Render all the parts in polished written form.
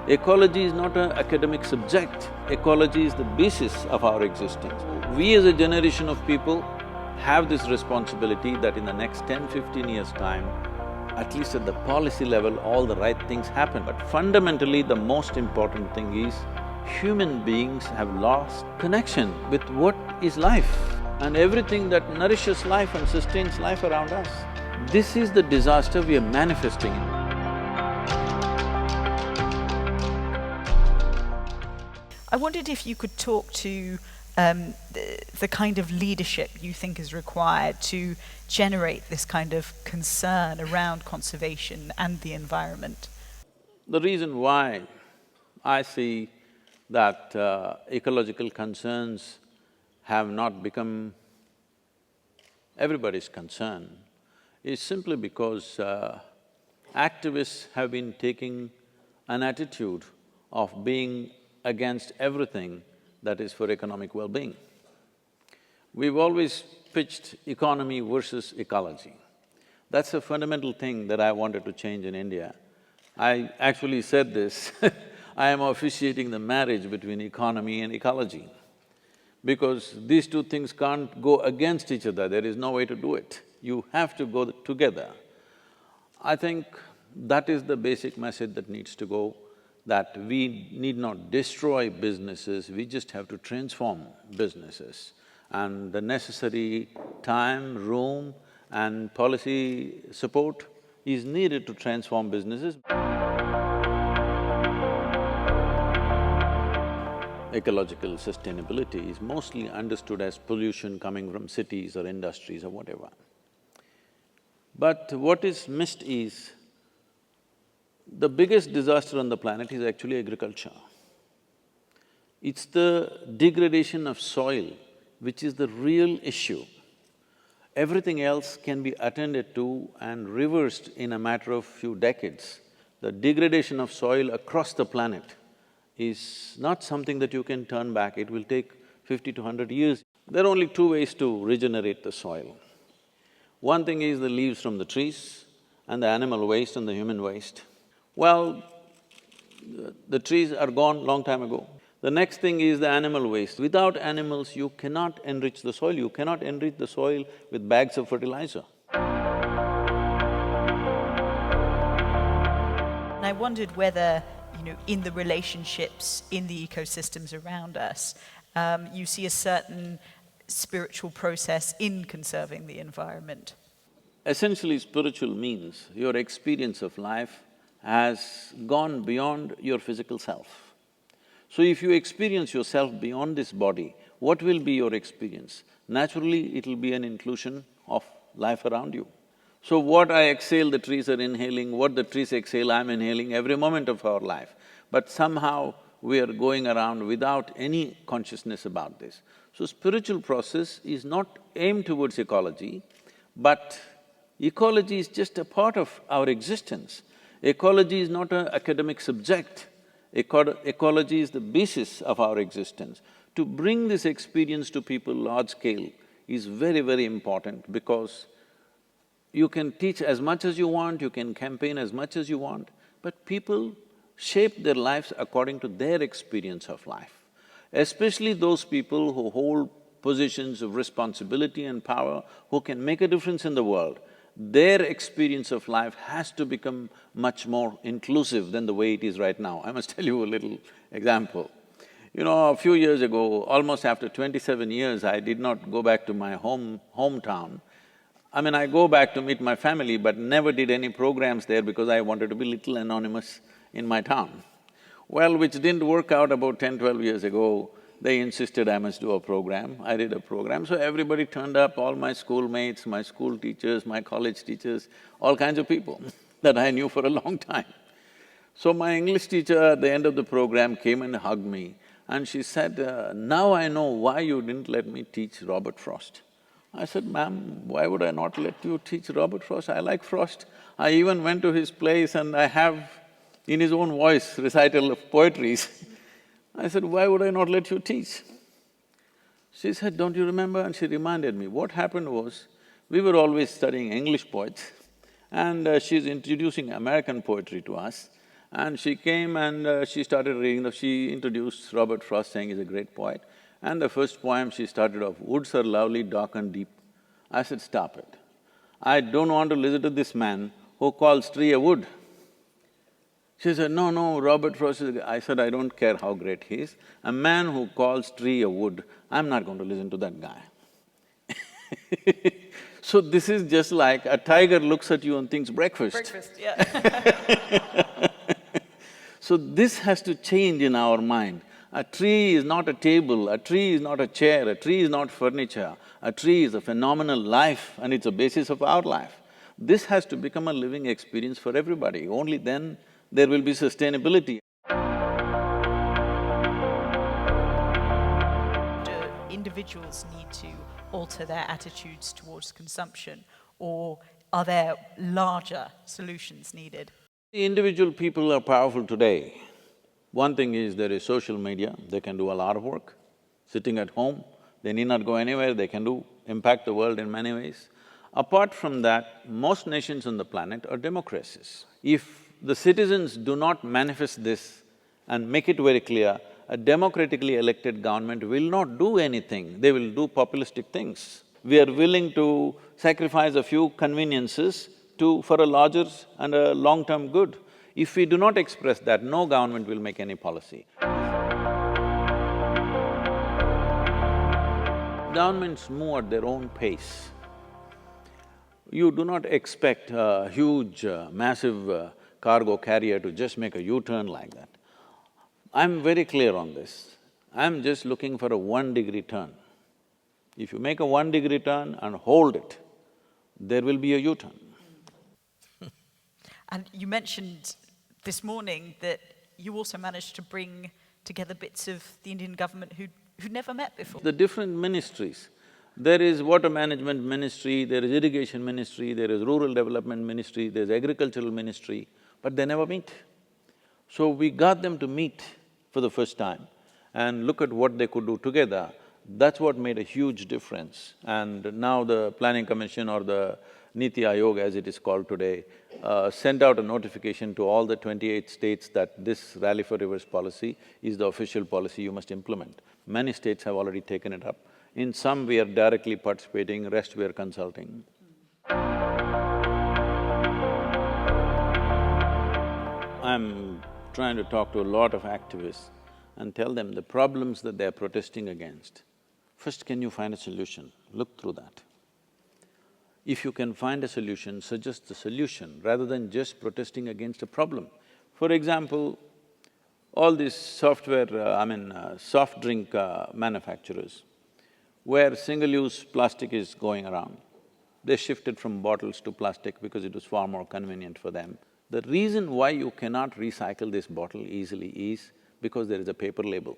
Ecology is not an academic subject, ecology is the basis of our existence. We as a generation of people have this responsibility that in the next 10-15 years' time, at least at the policy level, all the right things happen. But fundamentally, the most important thing is human beings have lost connection with what is life and everything that nourishes life and sustains life around us. This is the disaster we are manifesting in. I wondered if you could talk to the kind of leadership you think is required to generate this kind of concern around conservation and the environment. The reason why I see that ecological concerns have not become everybody's concern is simply because activists have been taking an attitude of being against everything that is for economic well-being. We've always pitched economy versus ecology. That's a fundamental thing that I wanted to change in India. I actually said this I am officiating the marriage between economy and ecology, because these two things can't go against each other, there is no way to do it. You have to go together. I think that is the basic message that needs to go, that we need not destroy businesses, we just have to transform businesses. And the necessary time, room and policy support is needed to transform businesses. Ecological sustainability is mostly understood as pollution coming from cities or industries or whatever. But what is missed is, the biggest disaster on the planet is actually agriculture. It's the degradation of soil which is the real issue. Everything else can be attended to and reversed in a matter of few decades. The degradation of soil across the planet is not something that you can turn back, it will take 50 to 100 years. There are only two ways to regenerate the soil. One thing is the leaves from the trees and the animal waste and the human waste. Well, the trees are gone long time ago. The next thing is the animal waste. Without animals, you cannot enrich the soil, you cannot enrich the soil with bags of fertilizer. And I wondered whether, in the relationships, in the ecosystems around us, you see a certain spiritual process in conserving the environment. Essentially, spiritual means your experience of life has gone beyond your physical self. So if you experience yourself beyond this body, what will be your experience? Naturally, it'll be an inclusion of life around you. So what I exhale, the trees are inhaling, what the trees exhale, I'm inhaling every moment of our life. But somehow we are going around without any consciousness about this. So spiritual process is not aimed towards ecology, but ecology is just a part of our existence. Ecology is not an academic subject, ecology is the basis of our existence. To bring this experience to people large scale is very, very important, because you can teach as much as you want, you can campaign as much as you want, but people shape their lives according to their experience of life. Especially those people who hold positions of responsibility and power, who can make a difference in the world, their experience of life has to become much more inclusive than the way it is right now. I must tell you a little example. A few years ago, almost after 27 years, I did not go back to my hometown. I mean, I go back to meet my family, but never did any programs there because I wanted to be little anonymous in my town. Well, which didn't work out. About 10-12 years ago, they insisted I must do a program. I did a program, so everybody turned up, all my schoolmates, my school teachers, my college teachers, all kinds of people that I knew for a long time. So my English teacher at the end of the program came and hugged me, and she said, now I know why you didn't let me teach Robert Frost. I said, ma'am, why would I not let you teach Robert Frost? I like Frost. I even went to his place and I have, in his own voice, recital of poetries. I said, why would I not let you teach? She said, don't you remember? And she reminded me. What happened was, we were always studying English poets, and she's introducing American poetry to us. And she came and she started reading, she introduced Robert Frost, saying he's a great poet. And the first poem she started off, "Woods are lovely, dark and deep." I said, "Stop it. I don't want to listen to this man who calls tree a wood." She said, "No, no, Robert Frost is… I said, "I don't care how great he is. A man who calls tree a wood, I'm not going to listen to that guy." So this is just like a tiger looks at you and thinks breakfast. Breakfast, yeah. So this has to change in our mind. A tree is not a table, a tree is not a chair, a tree is not furniture. A tree is a phenomenal life and it's a basis of our life. This has to become a living experience for everybody. Only then there will be sustainability. Do individuals need to alter their attitudes towards consumption, or are there larger solutions needed? The individual people are powerful today. One thing is there is social media, they can do a lot of work. Sitting at home, they need not go anywhere, they can impact the world in many ways. Apart from that, most nations on the planet are democracies. If the citizens do not manifest this and make it very clear, a democratically elected government will not do anything, they will do populistic things. We are willing to sacrifice a few conveniences for a larger and a long-term good. If we do not express that, no government will make any policy. Governments move at their own pace. You do not expect a huge, massive cargo carrier to just make a U-turn like that. I'm very clear on this. I'm just looking for a 1-degree turn. If you make a 1-degree turn and hold it, there will be a U-turn. And you mentioned this morning that you also managed to bring together bits of the Indian government who'd never met before. The different ministries, there is water management ministry, there is irrigation ministry, there is rural development ministry, there's agricultural ministry, but they never meet. So we got them to meet for the first time and look at what they could do together. That's what made a huge difference. And now the Planning Commission or the Niti Aayog, as it is called today, sent out a notification to all the 28 states that this Rally for Rivers policy is the official policy you must implement. Many states have already taken it up. In some we are directly participating, rest we are consulting. I'm trying to talk to a lot of activists and tell them the problems that they're protesting against. First, can you find a solution? Look through that. If you can find a solution, suggest the solution rather than just protesting against a problem. For example, all these soft drink manufacturers, where single-use plastic is going around, they shifted from bottles to plastic because it was far more convenient for them. The reason why you cannot recycle this bottle easily is because there is a paper label.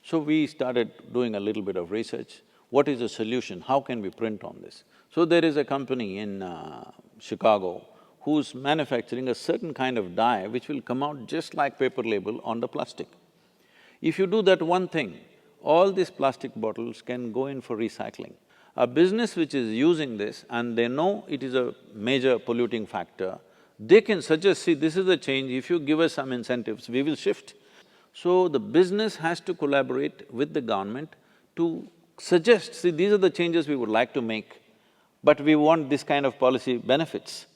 So we started doing a little bit of research. What is the solution? How can we print on this? So there is a company in Chicago who's manufacturing a certain kind of dye which will come out just like paper label on the plastic. If you do that one thing, all these plastic bottles can go in for recycling. A business which is using this and they know it is a major polluting factor, they can suggest, see, this is the change, if you give us some incentives, we will shift. So the business has to collaborate with the government to suggest, see, these are the changes we would like to make, but we want this kind of policy benefits.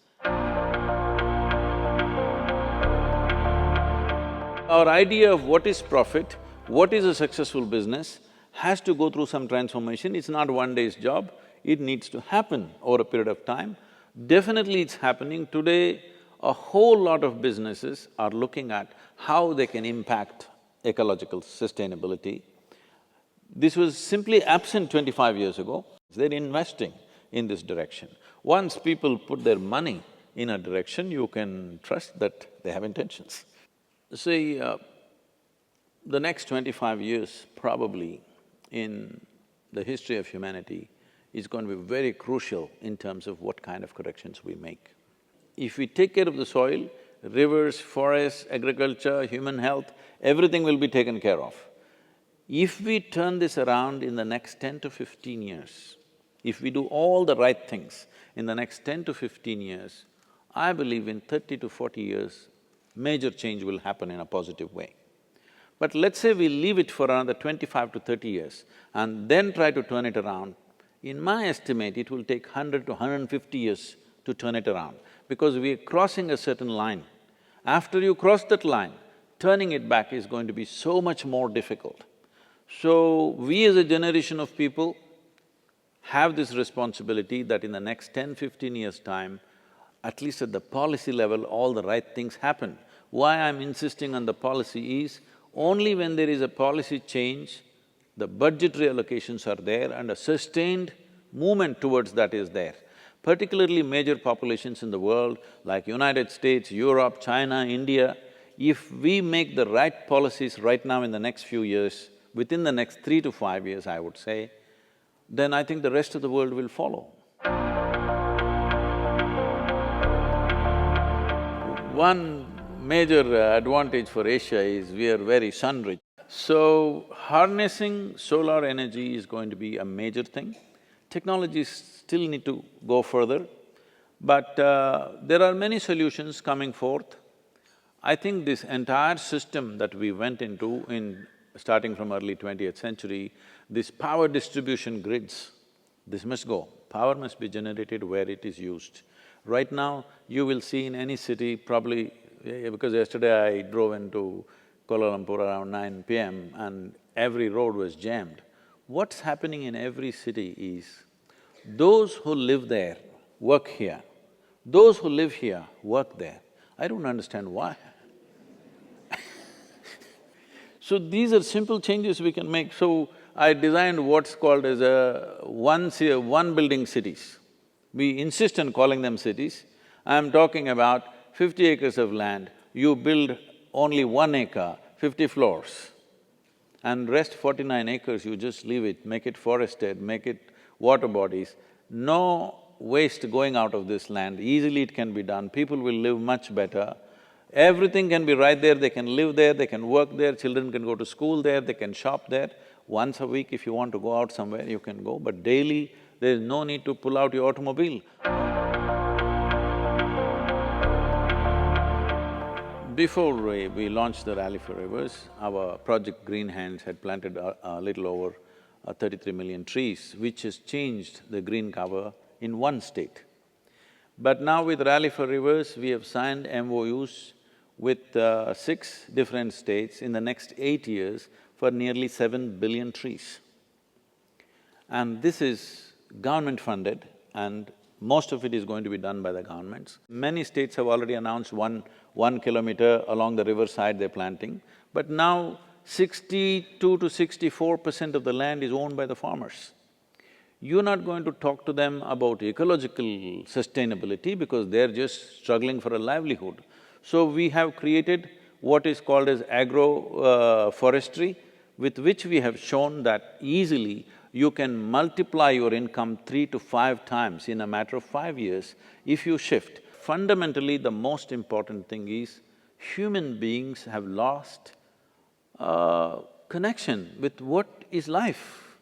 Our idea of what is profit, what is a successful business, has to go through some transformation. It's not one day's job, it needs to happen over a period of time. Definitely it's happening. Today, a whole lot of businesses are looking at how they can impact ecological sustainability. This was simply absent 25 years ago. They're investing in this direction. Once people put their money in a direction, you can trust that they have intentions. See, the next 25 years probably in the history of humanity is going to be very crucial in terms of what kind of corrections we make. If we take care of the soil, rivers, forests, agriculture, human health, everything will be taken care of. If we turn this around in the next 10 to 15 years, if we do all the right things in the next 10 to 15 years, I believe in 30 to 40 years, major change will happen in a positive way. But let's say we leave it for another 25 to 30 years and then try to turn it around, in my estimate, it will take 100 to 150 years to turn it around, because we are crossing a certain line. After you cross that line, turning it back is going to be so much more difficult. So, we as a generation of people have this responsibility that in the next 10-15 years' time, at least at the policy level, all the right things happen. Why I'm insisting on the policy is, only when there is a policy change, the budgetary allocations are there and a sustained movement towards that is there. Particularly major populations in the world like United States, Europe, China, India, if we make the right policies right now in the next few years, within the next 3 to 5 years, I would say, then I think the rest of the world will follow. One major advantage for Asia is we are very sun-rich. So, harnessing solar energy is going to be a major thing. Technologies still need to go further, but there are many solutions coming forth. I think this entire system that we went into starting from early 20th century, this power distribution grids, this must go. Power must be generated where it is used. Right now, you will see in any city probably… because yesterday I drove into Kuala Lumpur around 9 p.m. and every road was jammed. What's happening in every city is, those who live there work here, those who live here work there. I don't understand why. So these are simple changes we can make. So I designed what's called as one building cities. We insist on calling them cities. I'm talking about 50 acres of land, you build only 1 acre, 50 floors, and rest 49 acres you just leave it, make it forested, make it water bodies. No waste going out of this land, easily it can be done, people will live much better. Everything can be right there, they can live there, they can work there, children can go to school there, they can shop there. Once a week if you want to go out somewhere, you can go, but daily there is no need to pull out your automobile. Before we launched the Rally for Rivers, our project Green Hands had planted a little over 33 million trees, which has changed the green cover in one state. But now with Rally for Rivers, we have signed MOUs with 6 different states in the next 8 years for nearly 7 billion trees. And this is government funded and most of it is going to be done by the governments. Many states have already announced one kilometer along the riverside they're planting, but now 62 to 64% of the land is owned by the farmers. You're not going to talk to them about ecological sustainability because they're just struggling for a livelihood. So we have created what is called as agro-forestry, with which we have shown that easily you can multiply your income 3 to 5 times in a matter of 5 years if you shift. Fundamentally, the most important thing is human beings have lost connection with what is life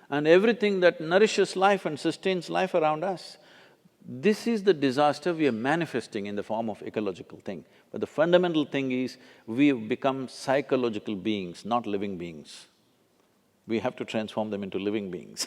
and everything that nourishes life and sustains life around us. This is the disaster we are manifesting in the form of ecological thing. But the fundamental thing is, we have become psychological beings, not living beings. We have to transform them into living beings